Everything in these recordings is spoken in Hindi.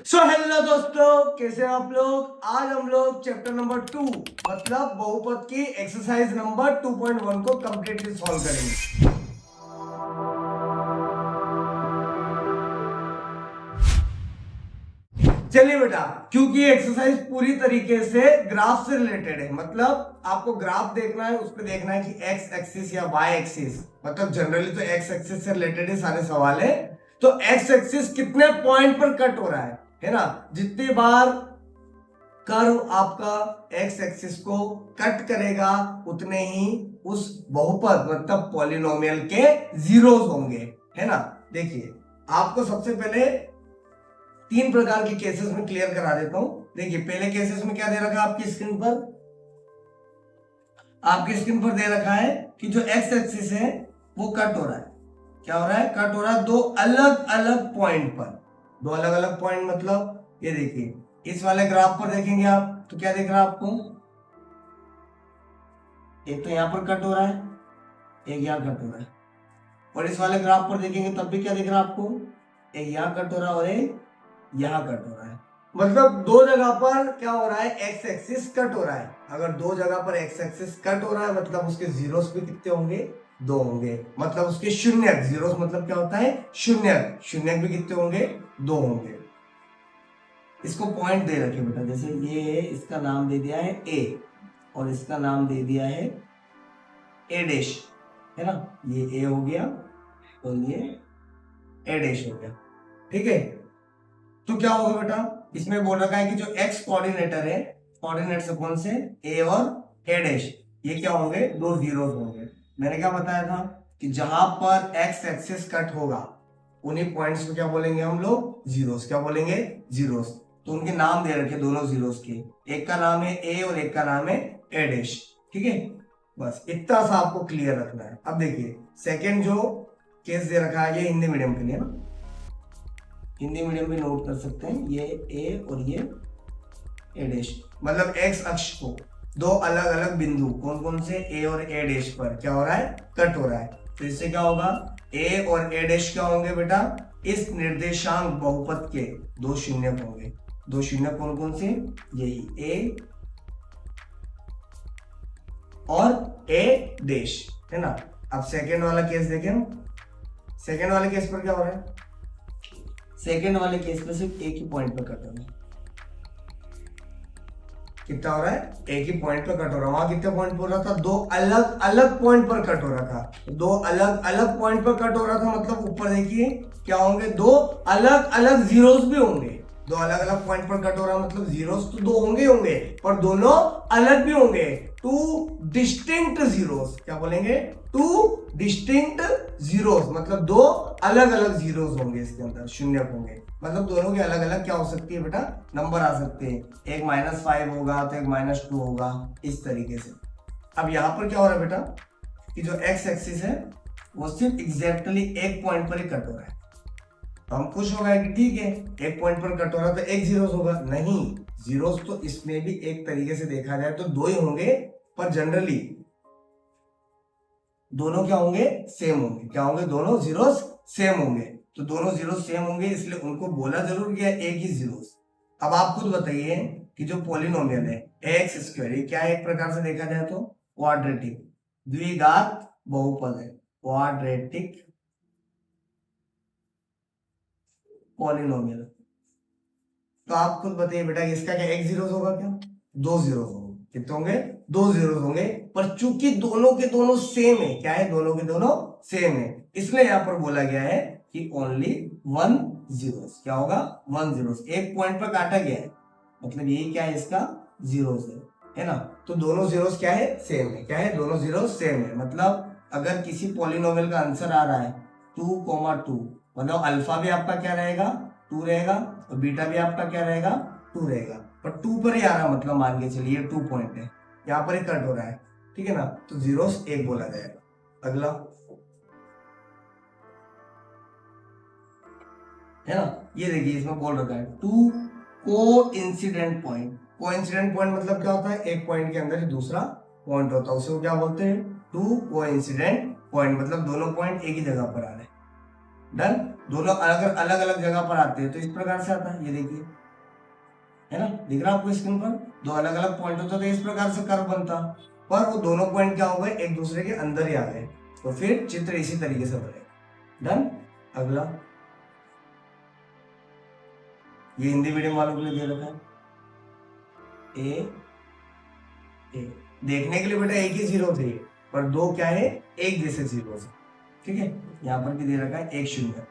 हेलो दोस्तों, कैसे हैं आप लोग। आज हम लोग चैप्टर नंबर 2 मतलब बहुपद की एक्सरसाइज नंबर 2.1 को कंप्लीटली सॉल्व करेंगे। चलिए बेटा, क्योंकि एक्सरसाइज पूरी तरीके से ग्राफ से रिलेटेड है, मतलब आपको ग्राफ देखना है, उस पर देखना है कि एक्स एक्सिस या वाई एक्सिस, मतलब जनरली तो एक्स एक्सिस से रिलेटेड ही सारे सवाल है। तो एक्स एक्सिस कितने पॉइंट पर कट हो रहा है ना। जितनी बार कर्व आपका एक्स एक्सिस को कट करेगा उतने ही उस बहुपद मतलब पॉलिनोमियल के जीरोस होंगे, है ना। देखिए, आपको सबसे पहले 3 प्रकार के केसेस में क्लियर करा देता हूं। देखिए, पहले केसेस में क्या दे रखा है आपकी स्क्रीन पर, दे रखा है कि जो एक्स एक्सिस है वो कट हो रहा है। क्या हो रहा है? कट हो रहा है दो अलग अलग पॉइंट पर। दो अलग अलग पॉइंट मतलब ये देखिए, इस वाले ग्राफ पर देखेंगे आप तो क्या दिख रहा है आपको, एक तो यहां पर कट हो रहा है, एक यहां कट हो रहा है। और इस वाले ग्राफ पर देखेंगे तब भी क्या दिख रहा है आपको, एक यहां कट हो रहा है और एक यहां कट हो रहा है। मतलब दो जगह पर क्या हो रहा है, एक्स एक्सिस कट हो रहा है। अगर दो जगह पर एक्स एक्सिस कट हो रहा है मतलब उसके जीरोस भी कितने होंगे, दो होंगे। मतलब उसके शून्यक, जीरोस मतलब क्या होता है, शून्यक, शून्यक भी कितने होंगे, दो होंगे। इसको पॉइंट दे रखे बेटा, जैसे ये इसका नाम दे दिया है ए और इसका नाम दे दिया है ए डैश, है ना। ये ए हो गया और ये ए डैश हो गया, ठीक है। तो क्या होगा बेटा, इसमें बोल रखा है कि जो एक्स कोऑर्डिनेटर है, कोऑर्डिनेट से कौन से, ए और ए डैश, ये क्या होंगे, दो जीरोस होंगे। मैंने क्या बताया था कि जहां पर एक्स एक्सिस कट होगा उन्हीं पॉइंट्स को क्या बोलेंगे हम लोग, जीरोस। क्या बोलेंगे, जीरोस। तो उनके नाम दे रखे दोनों जीरोस के, एक का नाम है ए और एक का नाम है ए डैश, ठीक है। बस इतना सा आपको क्लियर रखना है। अब देखिए, सेकेंड जो केस दे रखा है ये हिंदी मीडियम के लिए ना, हिंदी मीडियम में नोट कर सकते हैं, ये ए और ये ए डैश, मतलब एक्स अक्ष को दो अलग अलग बिंदु कौन कौन से, ए और ए डैश पर क्या हो रहा है, कट हो रहा है। तो इससे क्या होगा, ए और ए डैश क्या होंगे बेटा, इस निर्देशांक बहुपद के दो शून्यक होंगे। दो शून्यक कौन कौन से, यही ए और ए डैश, है ना। अब सेकेंड वाला केस देखें हम। सेकेंड वाले केस पर क्या हो रहा है, सेकेंड वाले केस में सिर्फ एक ही पॉइंट पर कट हो रहा है। कितना हो रहा है, एक ही पॉइंट पर कट हो रहा है। वहां कितने पॉइंट पर हो रहा था, दो अलग अलग पॉइंट पर कट हो रहा था। दो अलग अलग पॉइंट पर कट हो रहा था मतलब ऊपर देखिए क्या होंगे, दो अलग अलग जीरोस भी होंगे। दो अलग अलग पॉइंट पर कट हो रहा मतलब जीरोस तो दो होंगे होंगे, पर दोनों अलग भी होंगे। टू डिस्टिंक्ट जीरोस, क्या बोलेंगे, टू डिस्टिंक्ट जीरोस, मतलब दो अलग अलग जीरोस होंगे, इसके अंदर शून्य होंगे। मतलब दोनों के अलग अलग क्या हो सकती है बेटा, नंबर आ सकते हैं। एक -5 होगा तो एक -2 होगा, इस तरीके से। अब यहां पर क्या हो रहा है बेटा कि जो एक्स एक्सिस है वो सिर्फ एग्जैक्टली एक पॉइंट पर ही कट हो रहा है। तो हम खुश हो गए कि ठीक है, एक पॉइंट पर कट हो रहा तो एक जीरोस होगा। नहीं, जीरोस तो इसमें भी एक तरीके से देखा जाए तो दो ही होंगे, पर जनरली दोनों क्या होंगे, सेम होंगे। क्या होंगे, दोनों जीरोस सेम होंगे। तो दोनों जीरो सेम होंगे इसलिए उनको बोला जरूर गया एक ही जीरोस। अब आप खुद बताइए कि जो पॉलिनोमियल है एक्स स्क्वायर, ये क्या है, एक प्रकार से देखा जाए तो क्वाड्रेटिक द्विघात बहुपद है, क्वाड्रेटिक पॉलिनोमियल। तो आप खुद बताइए बेटा इसका क्या एक जीरोस होगा, क्या दो जीरोस होंगे। कितने होंगे, दो जीरोस होंगे। पर चूंकि दोनों के दोनों सेम है, क्या है, दोनों के दोनों सेम है, इसलिए यहां पर बोला गया है कि ओनली वन जीरोस। क्या होगा, वन जीरोस। एक पॉइंट पर काटा गया है मतलब यही क्या है, इसका जीरोस है ना। तो दोनों जीरोस क्या है, सेम है। क्या है, दोनों जीरोस सेम है। मतलब अगर किसी पॉलिनोमियल का आंसर आ रहा है 2,2, मतलब अल्फा भी आपका क्या रहेगा, 2 रहेगा, और बीटा भी आपका क्या रहेगा, 2 रहेगा। पर 2 पर ही आ रहा मतलब मान के चलिए 2 पॉइंट है, यहाँ पर ही कट हो रहा है, ठीक है ना। तो जीरोस एक बोला जाएगा। अगला है ना, ये देखिए इसमें बोल रखा है टू को इंसिडेंट पॉइंट। को इंसिडेंट पॉइंट मतलब क्या होता है, एक पॉइंट के अंदर ही दूसरा पॉइंट होता है, उसे क्या बोलते हैं, टू को इंसिडेंट पॉइंट। मतलब दोनों पॉइंट एक ही जगह पर आ रहे हैं। डन। दोनों अगर अलग अलग जगह पर आते हैं तो इस प्रकार से आता है, ये देखिए, है ना, दिख रहा है आपको स्क्रीन पर, दो अलग अलग पॉइंट होते तो इस प्रकार से कर्व बनता, पर वो दोनों पॉइंट क्या हो गए, एक दूसरे के अंदर ही आ गए, तो फिर चित्र इसी तरीके से बनेगा। डन। अगला, ये हिंदी मीडियम वालों के लिए दे रखा है, ए देखने के लिए बेटा एक ही जीरो थे, पर दो क्या है, एक जैसे जीरो है, ठीक है। यहां पर भी दे रखा है एक शून्य।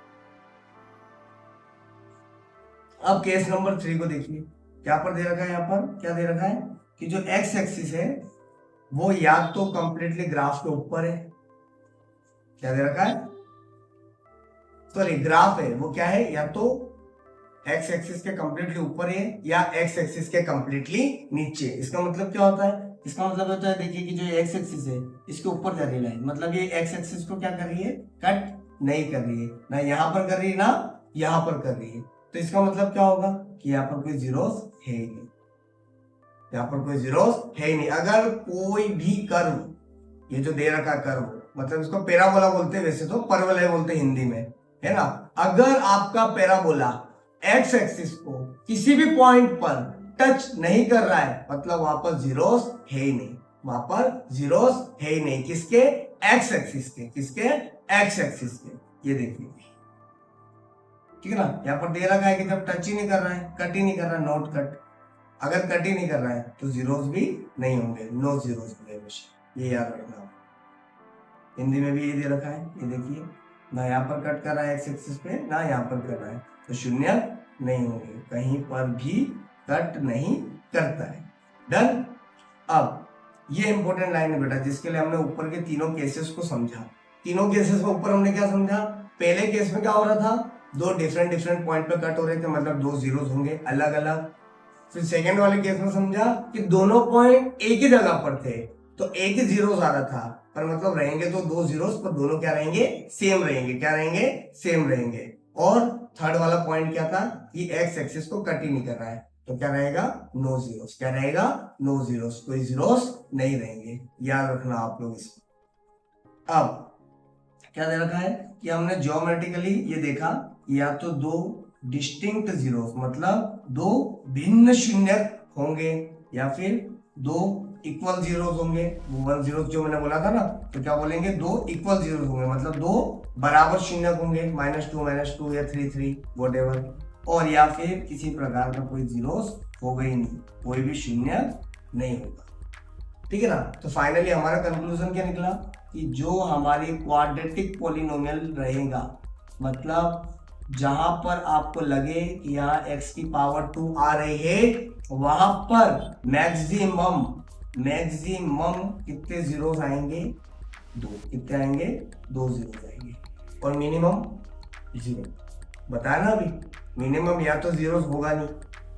अब केस नंबर 3 को देखिए, क्या पर दे रखा है, यहाँ पर क्या दे रखा है कि जो एक्स एक्सिस है वो या तो कंप्लीटली ग्राफ के ऊपर है, क्या दे रखा है, सॉरी ग्राफ है वो क्या है, या तो एक्स एक्सिस के कंप्लीटली ऊपर है या एक्स एक्सिस के कंप्लीटली नीचे। इसका मतलब क्या होता है, इसका मतलब होता है, देखिए कि जो एक्स एक्सिस है इसके ऊपर जा रही लाइन, मतलब ये एक्स एक्सिस को क्या कर रही है, कट नहीं कर रही है, ना यहाँ पर कर रही है ना यहाँ पर कर रही है, तो इसका मतलब क्या होगा कि यहाँ पर कोई जीरोस है ही नहीं, यहाँ पर कोई जीरोस है ही नहीं। अगर कोई भी कर्व, ये जो दे रखा कर्व, मतलब इसको पैराबोला बोलते हैं, वैसे तो परवलय बोलते हैं हिंदी में, है ना। अगर आपका पैराबोला एक्स एक्सिस को किसी भी पॉइंट पर टच नहीं कर रहा है, मतलब वहां पर जीरोस है ही नहीं, वहां पर जीरोस है ही नहीं, किसके, एक्स एक्सिस के, किसके, एक्स एक्सिस के। ये देखिए, ठीक है ना, यहाँ पर दे रखा है कि जब टच ही नहीं कर रहा है, कट ही नहीं कर रहा है, नॉट कट, अगर कट ही नहीं कर रहा है तो जीरोस भी नहीं होंगे, नो जीरोस होंगे, ये याद रखना। हिंदी में भी ये दे रखा है, ये देखिए, ना यहाँ पर कट कर रहा है एक्स एक्सिस पे, ना यहाँ पर कर रहा है, तो शून्य नहीं होंगे, कहीं पर भी कट नहीं करता है। डन। अब ये इंपॉर्टेंट लाइन है बेटा, जिसके लिए हमने ऊपर के तीनों केसेस को समझा। तीनों केसेस में ऊपर हमने क्या समझा, पहले केस में क्या हो रहा था, दो डिफरेंट पॉइंट पे कट हो रहे थे, मतलब दो जीरोस होंगे अलग अलग। फिर सेकेंड वाले केस में समझा कि दोनों पॉइंट एक ही जगह पर थे, तो एक ही जीरोस आ रहा था, पर मतलब रहेंगे तो दो जीरोस, पर दोनों क्या रहेंगे, सेम रहेंगे, क्या रहेंगे, सेम रहेंगे। और थर्ड वाला पॉइंट क्या था कि एक्स एक्सिस को कट ही नहीं कर रहा है, तो क्या रहेगा, नो जीरोस, क्या रहेगा, नो जीरोस, कोई जीरोस नहीं रहेंगे, याद रखना आप लोग इसको। अब क्या दे रखा है कि हमने ज्योमेट्रिकली ये देखा, या तो दो डिस्टिंक्ट जीरोस, मतलब दो भिन्न शून्य होंगे, या फिर दो इक्वल जीरोस होंगे, वो वन जीरो जो मैंने बोला था ना, तो क्या बोलेंगे, दो इक्वल जीरोस होंगे, मतलब दो बराबर शून्य होंगे, -2 या 3 व्हाटएवर, और या फिर किसी प्रकार का कोई जीरोस होगा ही नहीं, कोई भी शून्य नहीं होगा, ठीक है ना। तो फाइनली हमारा कंक्लूजन क्या निकला कि जो हमारी क्वाड्रेटिक पॉलिनोमियल रहेगा, मतलब जहां पर आपको लगे कि यहाँ x की पावर 2 आ रही है, वहां पर मैक्सिमम कितने जीरोस आएंगे, दो, कितने आएंगे, दो जीरोस आएंगे, और मिनिमम जीरो। बताया ना अभी, मिनिमम या तो जीरोस होगा नहीं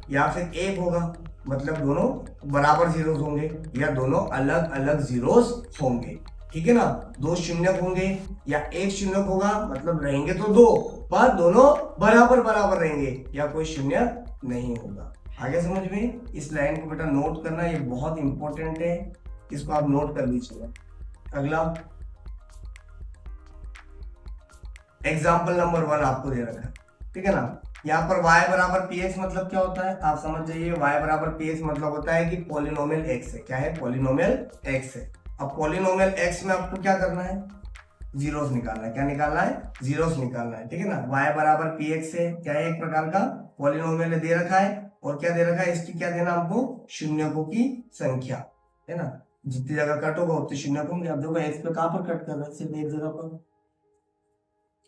या फिर एक होगा, मतलब दोनों बराबर जीरोस होंगे या दोनों अलग अलग जीरोस होंगे, ठीक है ना। दो शून्य होंगे या एक शून्य होगा, मतलब रहेंगे तो दो, पर दोनों बराबर बराबर रहेंगे या कोई शून्य नहीं होगा। आगे समझ में, इस लाइन को बेटा नोट करना, ये बहुत इंपॉर्टेंट है, इसको आप नोट कर लीजिएगा। अगला एग्जाम्पल नंबर 1 आपको दे रखा है, ठीक है ना। यहाँ पर y बराबर px मतलब क्या होता है, आप समझ जाइए, y बराबर px मतलब होता है कि पॉलिनोमियल x है, क्या है, पॉलिनोमियल x है। अब पॉलिनोमियल x में आपको क्या करना है, जीरोस निकालना है, क्या निकालना है, जीरोस निकालना है, ठीक है ना। y बराबर px है, क्या है, एक प्रकार का पॉलिनोमियल दे रखा है, और क्या दे रखा है, इसकी क्या देना हमको, शून्यकों की संख्या, है ना। जितनी जगह कट होगा उतने शून्य होंगे। अब देखो x पे कहां पर कट कर रहा है, सिर्फ एक जगह पर,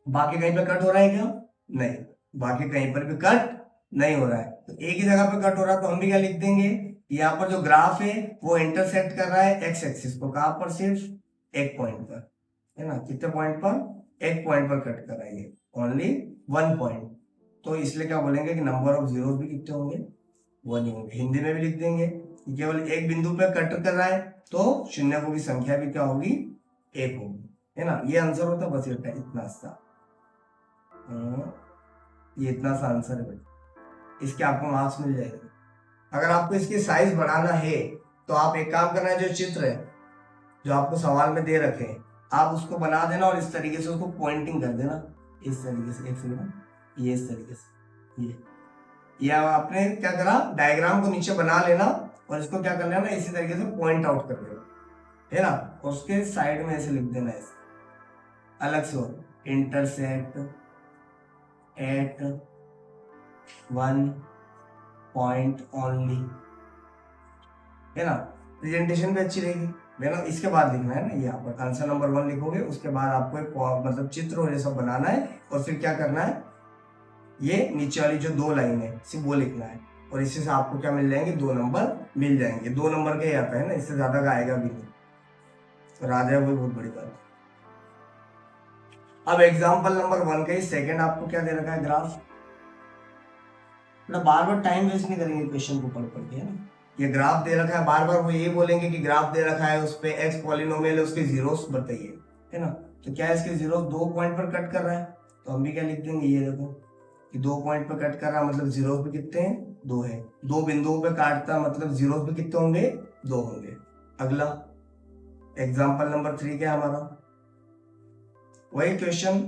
बाकी कहीं पे कट हो रहा है क्या, नहीं, बाकी कहीं पर भी कट नहीं हो रहा है, तो एक ही जगह पे कट हो रहा है, तो हम भी क्या लिख देंगे, यहाँ पर जो ग्राफ है वो इंटरसेक्ट कर रहा है एक्स एक्सिस को, कहां पर, सिर्फ एक पॉइंट पर, है ना, कितने पॉइंट पर, एक पॉइंट पर कट कर रहा है, ओनली 1 पॉइंट, तो इसलिए क्या बोलेंगे कि नंबर ऑफ जीरोस भी कितने होंगे, 1 होंगे। हिंदी में भी लिख देंगे कि केवल एक बिंदु पे कट कर रहा है, तो शून्यकों की संख्या भी क्या होगी, 1 होगी, है ना। ये आंसर होता है, बस इतना सा, ये इतना सा आंसर है बेटा, इसके आपको मार्क्स मिल जाएंगे। अगर आपको इसकी साइज बढ़ाना है तो आप एक काम करना है, जो चित्र है जो आपको सवाल में दे रखे हैं, आप उसको बना देना और इस तरीके से उसको पॉइंटिंग कर देना, इस तरीके से, एक सेकंड, ये इस तरीके से, ये आपने क्या करा, डायग्राम को नीचे बना लेना और इसको क्या कर लेना, इसी तरीके से पॉइंट आउट कर लेना, है ना, और उसके साइड में ऐसे लिख देना, ऐसे अलग से हो, इंटरसेक्ट एट 1 पॉइंट ओनली, है ना, प्रेजेंटेशन भी अच्छी रहेगी, है ना। इसके बाद लिखना है ना, यहाँ पर आंसर नंबर 1 लिखोगे, उसके बाद आपको एक मतलब चित्र और ये सब बनाना है, और फिर क्या करना है, ये नीचे वाली जो 2 लाइन है सिर्फ वो लिखना है, और इससे से आपको क्या मिल जाएंगे, 2 नंबर मिल जाएंगे। 2 नंबर का ही आता है ना, इससे ज्यादा का आएगा भी नहीं, और आ जाए वही बहुत बड़ी बात। अब एग्जाम्पल नंबर 1 का ही सेकंड आपको क्या दे रखा है, ग्राफ। मतलब बार बार टाइम वेस्ट नहीं करेंगे क्वेश्चन को पढ़ पढ़ के, है ना। ये ग्राफ दे रखा है, बार बार वो ये बोलेंगे कि ग्राफ दे रखा है, उस पे एक्स पॉलिनोमियल है, उसके जीरोस बताइए, है ना। तो क्या है, इसके जीरो 2 पॉइंट पर कट कर रहा है, तो हम भी क्या लिख देंगे, ये देखो कि 2 पॉइंट पर कट कर रहा है, मतलब जीरो भी कितने हैं, 2 है। 2 बिंदुओं पे काटता, मतलब जीरो भी कितने होंगे, 2 होंगे। अगला एग्जाम्पल नंबर 3 क्या है हमारा, वही क्वेश्चन,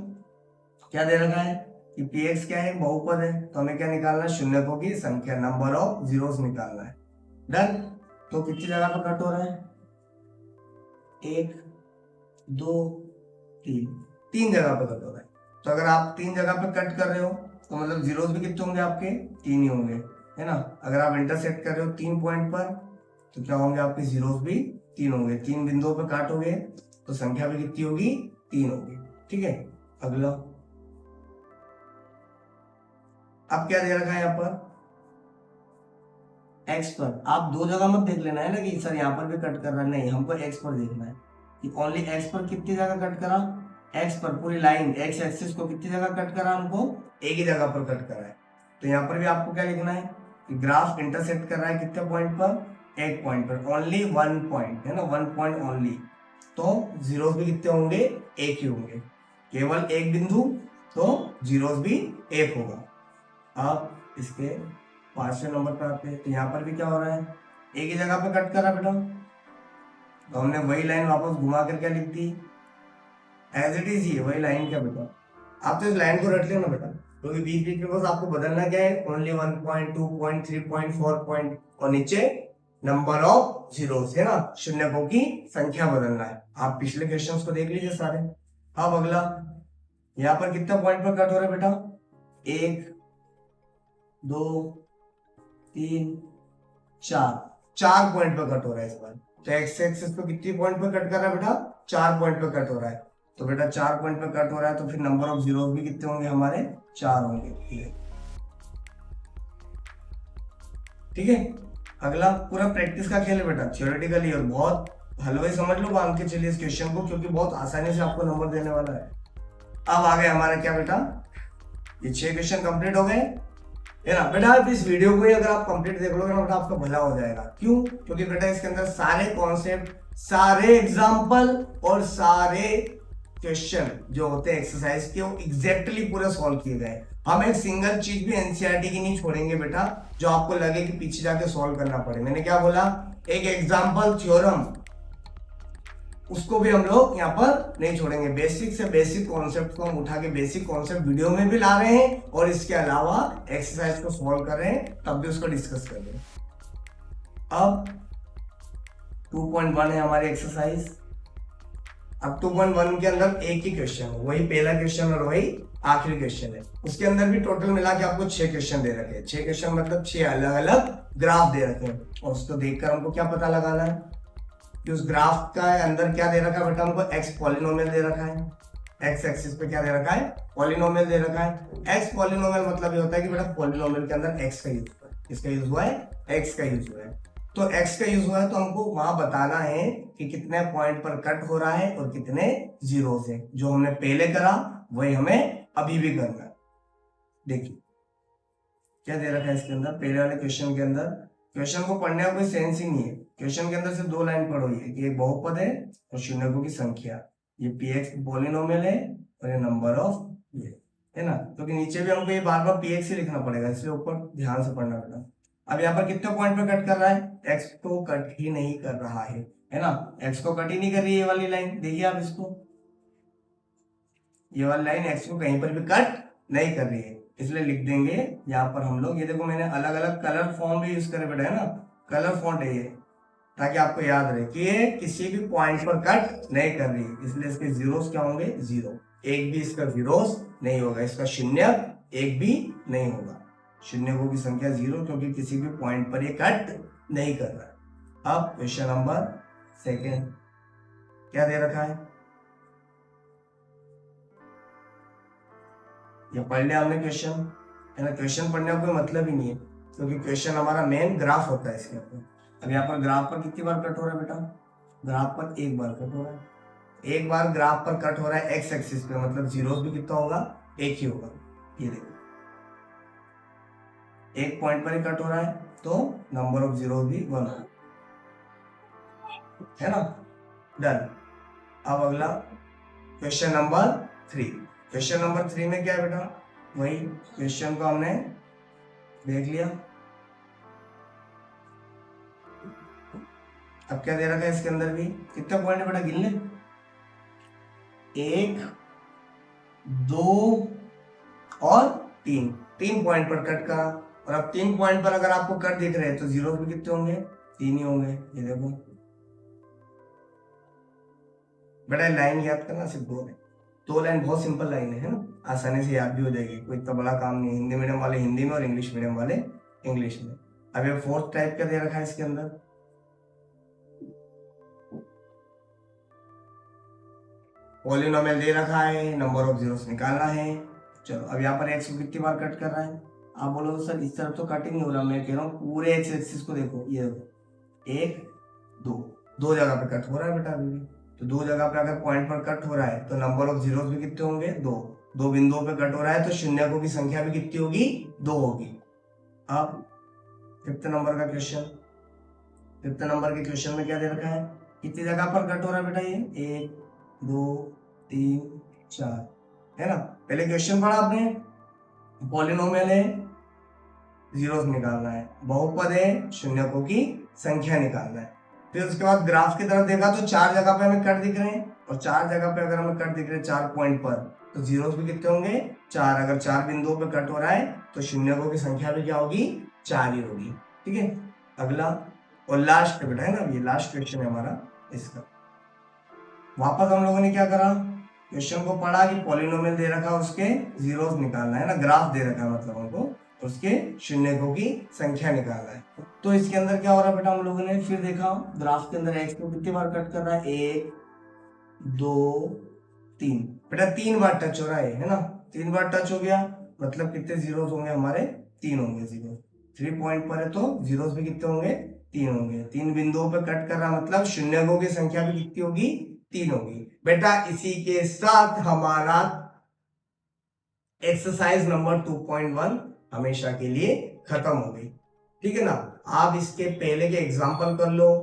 क्या दे रखा है कि px क्या है, बहुपद है, तो हमें क्या निकालना है, शून्यकों की संख्या, नंबर ऑफ जीरोस निकालना है। डन। तो कितनी जगह पर कट हो रहा है, 1 2 3, 3 जगह पर कट हो रहा है। तो अगर आप 3 जगह पर कट कर रहे हो तो मतलब जीरोस भी कितने होंगे आपके, 3 ही होंगे, है ना। अगर आप इंटरसेक्ट कर रहे हो 3 पॉइंट पर, तो क्या होंगे आपके जीरोस भी 3 होंगे। 3 बिंदुओं पर काटोगे तो संख्या भी कितनी होगी, 3 होगी, ठीक है। अगला, अब क्या दे रखा है यहाँ पर, एक्स पर। आप 2 जगह मत देख लेना है ना कि सर यहाँ पर भी कट कर रहा है, नहीं, हमको एक्स पर देखना है कि ओनली एक्स पर कितनी जगह कट करा, एक्स पर पूरी लाइन, एक्स एक्सिस को कितनी जगह कट करा, हमको एक ही जगह पर कट करा है। तो यहाँ पर भी आपको क्या लिखना है कि ग्राफ इंटरसेक्ट कर रहा है कितने पॉइंट पर, 1 पॉइंट पर, ओनली 1 पॉइंट, है ना, 1 पॉइंट ओनली। तो जीरोस भी कितने होंगे, 1 ही होंगे, केवल एक बिंदु, तो जीरोस भी 1 होगा। अब इसके 5वें नंबर पर आते हैं, तो यहाँ पर भी क्या हो रहा है, एक ही जगह पे कट करा बेटा, तो हमने वही लाइन वापस घुमा कर क्या लिख दी, एज इट इज ही वही लाइन। क्या बेटा, आप तो इस लाइन को रट लेना बेटा, क्योंकि बीच बीच में बस आपको बदलना क्या है, only 1 point, 2 point, 3 point, 4 point, और नीचे नंबर ऑफ जीरोस, है ना, शून्यकों की संख्या बदलना है। आप पिछले क्वेश्चंस को देख लीजिए सारे। अब अगला, यहाँ पर कितना पॉइंट पर कट हो रहा है बेटा, 1 2 3 4 पॉइंट पर कट हो रहा है इस बार। तो एक्स एक्सिस पे कितनी पॉइंट पर कट कर रहा है बेटा, 4 पॉइंट पर कट हो रहा है। तो बेटा 4 पॉइंट पर कट हो रहा है, तो फिर नंबर ऑफ जीरो भी कितने होंगे हमारे, 4 होंगे, ठीक है। अगला पूरा प्रैक्टिस का खेल है बेटा, थियोरेटिकली, और बहुत हलवाई समझ लो, मान के चलिए इस क्वेश्चन को, क्योंकि बहुत आसानी से आपको नंबर देने वाला है। अब आ गए हमारा क्या बेटा, ये 6 क्वेश्चन कंप्लीट हो गए, है ना। बेटा आप इस वीडियो को ही अगर आप कंप्लीट देख लोगे ना बेटा, आपका भला हो जाएगा। क्यों, क्योंकि बेटा इसके अंदर सारे कॉन्सेप्ट, सारे एग्जाम्पल और सारे क्वेश्चन जो होते हैं एक्सरसाइज के, वो एग्जैक्टली पूरे सॉल्व किए गए। हम एक सिंगल चीज भी एनसीईआरटी की नहीं छोड़ेंगे बेटा, जो आपको लगे कि पीछे जाके सॉल्व करना पड़े। मैंने क्या बोला, एक एग्जाम्पल थ्योरम, उसको भी हम लोग यहाँ पर नहीं छोड़ेंगे। बेसिक से बेसिक कॉन्सेप्ट को हम उठा के बेसिक कॉन्सेप्ट वीडियो में भी ला रहे हैं, और इसके अलावा एक्सरसाइज को सॉल्व कर रहे हैं, तब भी उसको डिस्कस कर रहे हैं। अब 2.1 है हमारी एक्सरसाइज। अब 2.1 के अंदर एक ही क्वेश्चन है, वही पहला क्वेश्चन और वही आखिरी क्वेश्चन है। उसके अंदर भी टोटल मिला के आपको 6 क्वेश्चन दे रखे हैं। 6 क्वेश्चन मतलब 6 अलग अलग ग्राफ दे रखे हैं, और उसको देखकर हमको क्या पता लगाना है कि उस ग्राफ का अंदर क्या दे रखा है बेटा, हमको एक्स पॉलिनोमियल दे रखा है, एक्स एक्सिस पे क्या दे रखा है, पॉलिनोमियल दे रखा है। एक्स पॉलिनोमियल मतलब ये होता है कि बेटा पॉलिनोमियल के अंदर एक्स का यूज हुआ है, किसका यूज हुआ है, एक्स का यूज हुआ है। तो एक्स का यूज हुआ है, तो हमको वहां बताना है कि कितने पॉइंट पर कट हो रहा है और कितने जीरो से। जो हमने पहले करा वही हमें अभी भी करना है। देखिए क्या दे रखा है इसके अंदर, पहले वाले क्वेश्चन के अंदर। क्वेश्चन को पढ़ने का कोई सेंस ही नहीं है, क्वेश्चन के अंदर से 2 लाइन पढ़ो ये कि एक बहुपद है और शून्यकों की संख्या, ये px पॉलिनोमियल है और ये नंबर ऑफ ये, है ना। क्योंकि नीचे भी हमको ये बार बार px ही लिखना पड़ेगा, इसलिए ऊपर ध्यान से पढ़ना बेटा। अब यहाँ पर कितने पॉइंट पे कट कर रहा है, x को कट ही नहीं कर रहा है ना, x को कट ही नहीं कर रही है ये वाली लाइन। देखिए आप इसको, ये वाली लाइन एक्स को कहीं पर भी कट नहीं कर रही है, इसलिए लिख देंगे यहाँ पर हम लोग, ये देखो मैंने अलग अलग कलर फॉर्म भी यूज करे बेटा, है ना, कलर फॉन्ट है ये, ताकि आपको याद रहे कि ये किसी भी पॉइंट पर कट नहीं कर रही, इसलिए इसके जीरोस क्या होंगे, 0, एक भी इसका जीरोस नहीं होगा, इसका शून्य एक भी नहीं होगा, शून्य की संख्या 0, क्योंकि किसी भी पॉइंट पर ये कट नहीं कर रहा है। अब क्वेश्चन नंबर 2 क्या दे रखा है, ये पढ़ लिया हमने क्वेश्चन, है ना। क्वेश्चन पढ़ने का कोई मतलब ही नहीं है, क्योंकि क्वेश्चन हमारा मेन ग्राफ होता है इसके ऊपर। अब यहाँ पर ग्राफ पर कितनी बार कट हो रहा है बेटा, ग्राफ पर एक बार कट हो रहा है, एक बार ग्राफ पर कट हो रहा है एक्स एक्सिस पे, मतलब जीरोस भी कितना होगा, एक ही होगा। ये देखो एक पॉइंट पर ही कट हो रहा है, तो नंबर ऑफ जीरोस भी 1 है ना, डन। अब अगला क्वेश्चन नंबर 3, क्वेश्चन नंबर 3 में क्या है बेटा, वही क्वेश्चन को हमने देख लिया। अब क्या दे रखा है इसके अंदर भी, कितने पॉइंट है बेटा, गिन ले, 1 2 और 3 पॉइंट पर कट करा, और अब 3 पॉइंट पर अगर आपको कट दिख रहे हैं तो जीरो भी कितने होंगे, 3 ही होंगे। ये देखो बेटा लाइन याद करना सिर्फ 2 लाइन, बहुत सिंपल लाइन है ना, आसानी से याद भी हो जाएगी, कोई इतना बड़ा काम नहीं, हिंदी मीडियम वाले हिंदी में और इंग्लिश मीडियम वाले इंग्लिश में। अब ये 4th टाइप का दे रखा है इसके अंदर, पॉलिनोमियल दे रखा है, नंबर ऑफ जीरोस निकालना है। चलो अब यहाँ पर एक्स को कितनी बार कट कर रहा है, आप बोलो सर इस तरफ तो कट ही नहीं हो रहा, मैं कह रहा हूँ पूरे एक्स एक्सिस को देखो, ये देखो 1 2 जगह पे कट हो रहा है बेटा अभी भी, तो 2 जगह पे अगर पॉइंट पर कट हो रहा है तो नंबर ऑफ जीरोस भी कितने होंगे, 2 बिंदुओं पे कट हो रहा है तो शून्यकों की संख्या भी कितनी होगी, 2 होगी। अब 5th नंबर का क्वेश्चन, 5th नंबर के क्वेश्चन में क्या दे रखा है, कितनी जगह पर कट हो रहा है बेटा, ये 1 2 3 4 है ना। पहले क्वेश्चन पढ़ा आपने, पॉलिनोमियल है, जीरोस निकालना है, बहुपद है, शून्यकों की संख्या निकालना है। फिर उसके बाद ग्राफ की तरफ देखा तो 4 जगह पे हमें कट दिख रहे हैं, और 4 जगह पे अगर हमें कट दिख रहे हैं 4 पॉइंट पर, तो जीरोस भी कितने होंगे, 4। अगर 4 बिंदुओं पे कट हो रहा है तो शून्यकों की संख्या भी क्या होगी, 4 ही होगी। ठीक है, अगला और लास्ट बेटा है ना, ये लास्ट क्वेश्चन है हमारा इसका। वापस हम लोगों ने क्या करा, क्वेश्चन को पढ़ा कि पॉलिनोमियल दे रखा, उसके जीरोस निकालना है ना, ग्राफ दे रखा है मतलब हमको, उसके शून्यकों की संख्या निकालना है। तो इसके अंदर क्या हो रहा है बेटा, हम लोगों ने फिर देखा ग्राफ के अंदर एक्स को कितनी बार कट कर रहा है, 1 2 3 बेटा 3 बार टच हो रहा है ना, 3 बार टच हो गया, मतलब कितने जीरोस होंगे हमारे, 3 होंगे। 3 पॉइंट पर है तो जीरोस भी कितने होंगे, 3 होंगे। 3 बिंदुओं पर कट कर रहा मतलब शून्यकों की संख्या भी कितनी होगी, 3 होगी। बेटा इसी के साथ हमारा एक्सरसाइज नंबर 2.1 हमेशा के लिए खत्म हो गई। ठीक है ना, आप इसके पहले के एग्जाम्पल कर लो,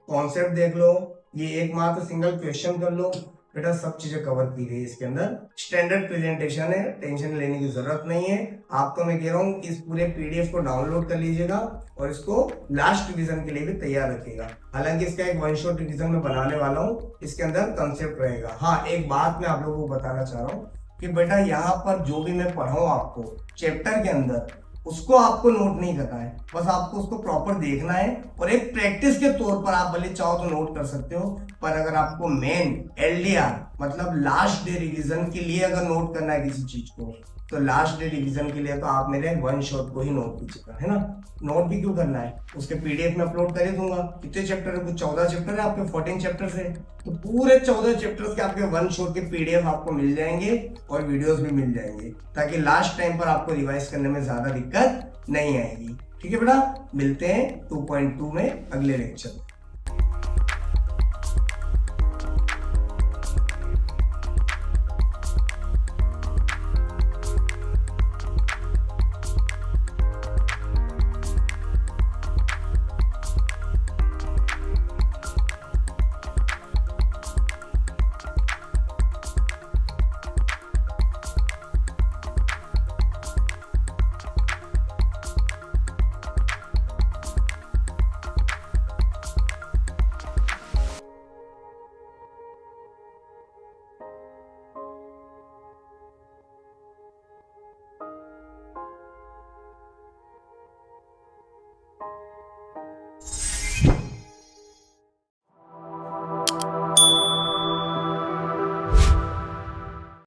कॉन्सेप्ट देख लो, ये एकमात्र सिंगल क्वेश्चन कर लो, बेटा सब चीजें कवर की गई इसके अंदर। स्टैंडर्ड प्रेजेंटेशन है, टेंशन लेने की जरूरत नहीं है। आपको मैं कह रहा हूँ इस पूरे पीडीएफ को डाउनलोड कर लीजिएगा और इसको लास्ट रिवीजन के लिए भी तैयार रखिएगा। हालांकि इसका एक 1 शॉट रिवीजन में बनाने वाला हूँ, इसके अंदर कंसेप्ट रहेगा। हाँ, एक बात मैं आप लोगों को बताना चाह रहा हूँ कि बेटा यहाँ पर जो भी मैं पढ़ाऊँ आपको चैप्टर के अंदर, उसको आपको नोट नहीं करना है, बस आपको उसको प्रॉपर देखना है और एक प्रैक्टिस के तौर पर आप भले चाहो तो नोट कर सकते हो। पर अगर आपको मेन LDR मतलब लास्ट डे रिवीजन के लिए अगर नोट करना है किसी चीज को, तो लास्ट डे रिवीजन के लिए तो आप मेरे 1 शॉट को ही नोट कीजिएगा, है ना। नोट भी क्यों करना है, उसके PDF में अपलोड कर ही दूंगा। कितने चैप्टर है, कुछ 14 चैप्टर है आपके, 14 चैप्टर है, तो पूरे 14 चैप्टर्स के आपके 1 शॉट के PDF आपको मिल जाएंगे और वीडियोस भी मिल जाएंगे, ताकि लास्ट टाइम पर आपको रिवाइज करने में ज्यादा दिक्कत नहीं आएगी। ठीक है बेटा, मिलते हैं 2.2 में अगले लेक्चर में।